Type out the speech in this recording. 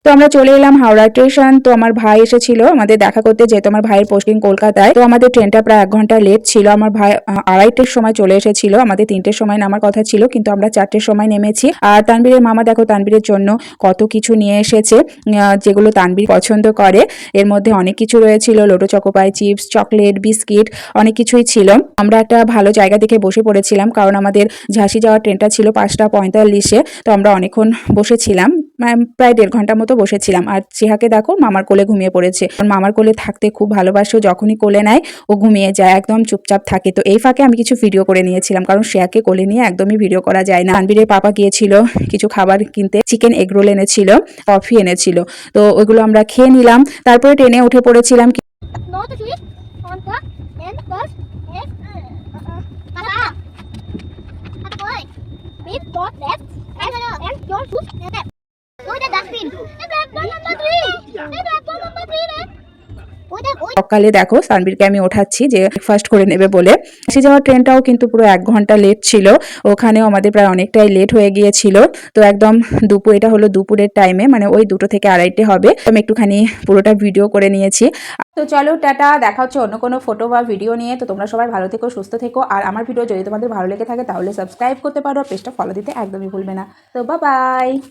তো আমরা চলে এলাম হাওড়া স্টেশন। তো আমার ভাই এসেছিল আমাদের দেখা করতে, যেহেতু আমার ভাইয়ের পোস্টিং কলকাতায়। তো আমাদের ট্রেনটা প্রায় 1 ঘন্টা লেট ছিল। আমার ভাই 2:30-টের সময় চলে এসেছিল। আমাদের 3টের সময় নামার কথা ছিল, কিন্তু আমরা 4টের সময় নেমেছি। আর তানবীরের মামা দেখো তানবীরের জন্য কত কিছু নিয়ে এসেছে, যেগুলো তানবীর পছন্দ করে। এর মধ্যে অনেক কিছু রয়েছিল, লোটো চকোপাই, চিপস, চকলেট, বিস্কিট, অনেক কিছুই ছিল। আমরা একটা ভালো জায়গা দেখে বসে পড়েছিলাম, কারণ আমাদের ঝাঁসি যাওয়ার ট্রেনটা ছিল 5:45-এ। তো আমরা অনেকক্ষণ বসেছিলাম, প্রায় 1.5 ঘন্টার মতো বসেছিলাম। আর চিহাকে দেখো মামার কোলে ঘুমিয়ে পড়েছে। মামার কোলে থাকতে খুব ভালোবাসে, যখনই কোলে নেয় ও ঘুমিয়ে যায়, একদম চুপচাপ থাকে। তো এই ফাঁকে আমি কিছু ভিডিও করে নিয়েছিলাম, কারণ শ্রেয়াকে কোলে নিয়ে একদমই ভিডিও করা যায় না। তানবীরের পাপা গিয়েছিল কিছু খাবার কিনতে, চিকেন এগ রোল এনেছিল, কফি এনেছিল। তো ওইগুলো আমরা খেয়ে নিলাম, তারপরে ট্রেনে উঠে পড়েছিলাম। সকালে দেখো তানবীরকে আমি ওঠাচ্ছি যে ব্রেকফাস্ট করে নেবে বলে। এসে যাওয়ার ট্রেনটাও কিন্তু পুরো 1 ঘন্টা লেট ছিল, ওখানেও আমাদের প্রায় অনেকটাই লেট হয়ে গিয়েছিল। তো একদম দুপুর, এটা হলো দুপুরের টাইমে, মানে ওই 2টো থেকে 2:30 হবে। আমি একটুখানি পুরোটা ভিডিও করে নিয়েছি। তো চলো টাটা, দেখা হচ্ছে অন্য কোনো ফটো বা ভিডিও নিয়ে। তো তোমরা সবাই ভালো থেকো, সুস্থ থেকো। আর আমার ভিডিও যদি তোমাদের ভালো লেগে থাকে তাহলে সাবস্ক্রাইব করতে পারো, পেজটা ফলো দিতে একদমই ভুলবে না। তো বাই বাই।